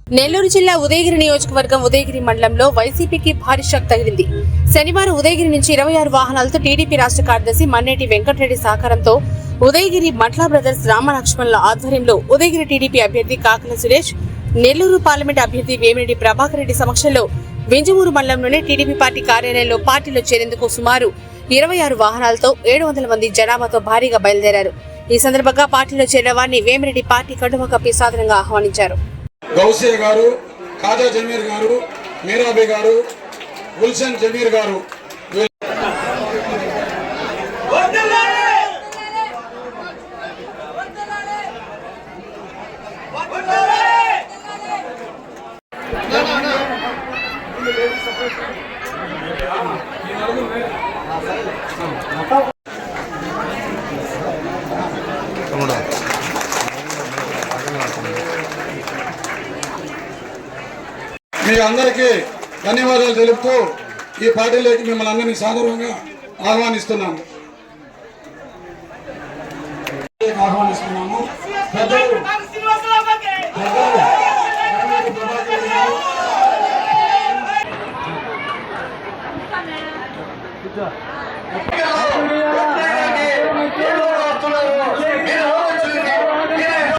నెల్లూరు జిల్లా ఉదయగిరి నియోజకవర్గం ఉదయగిరి మండలంలో వైసీపీకి భారీ షాక్ తగిలింది. శనివారం ఉదయగిరి నుంచి 26 వాహనాలతో టీడీపీ రాష్ట్ర కార్యదర్శి మన్నేటి వెంకటరెడ్డి సహకారంతో ఉదయగిరి మట్లా బ్రదర్స్ రామలక్ష్మణుల ఆధ్వర్యంలో ఉదయగిరి టీడీపీ అభ్యర్థి కాకల సురేష్, నెల్లూరు పార్లమెంట్ అభ్యర్థి వేమిరెడ్డి ప్రభాకర్ రెడ్డి సమక్షంలో వింజమూరు మండలంలోని టీడీపీ పార్టీ కార్యాలయంలో పార్టీలో చేరేందుకు సుమారు 26 వాహనాలతో 700 మంది జనాభాతో భారీగా బయలుదేరారు. ఈ సందర్భంగా పార్టీలో చేరిన వారిని వేమిరెడ్డి పార్టీ కండువా కప్పి సాదరంగా ఆహ్వానించారు. గౌసియా గారు, ఖాజా జమీర్ గారు, మీరాబీ గారు, గుల్షన్ జమీర్ గారు, మీ అందరికీ ధన్యవాదాలు తెలుపుతూ ఈ పార్టీలోకి మిమ్మల్ని అందరినీ సాదరంగా ఆహ్వానిస్తున్నాము.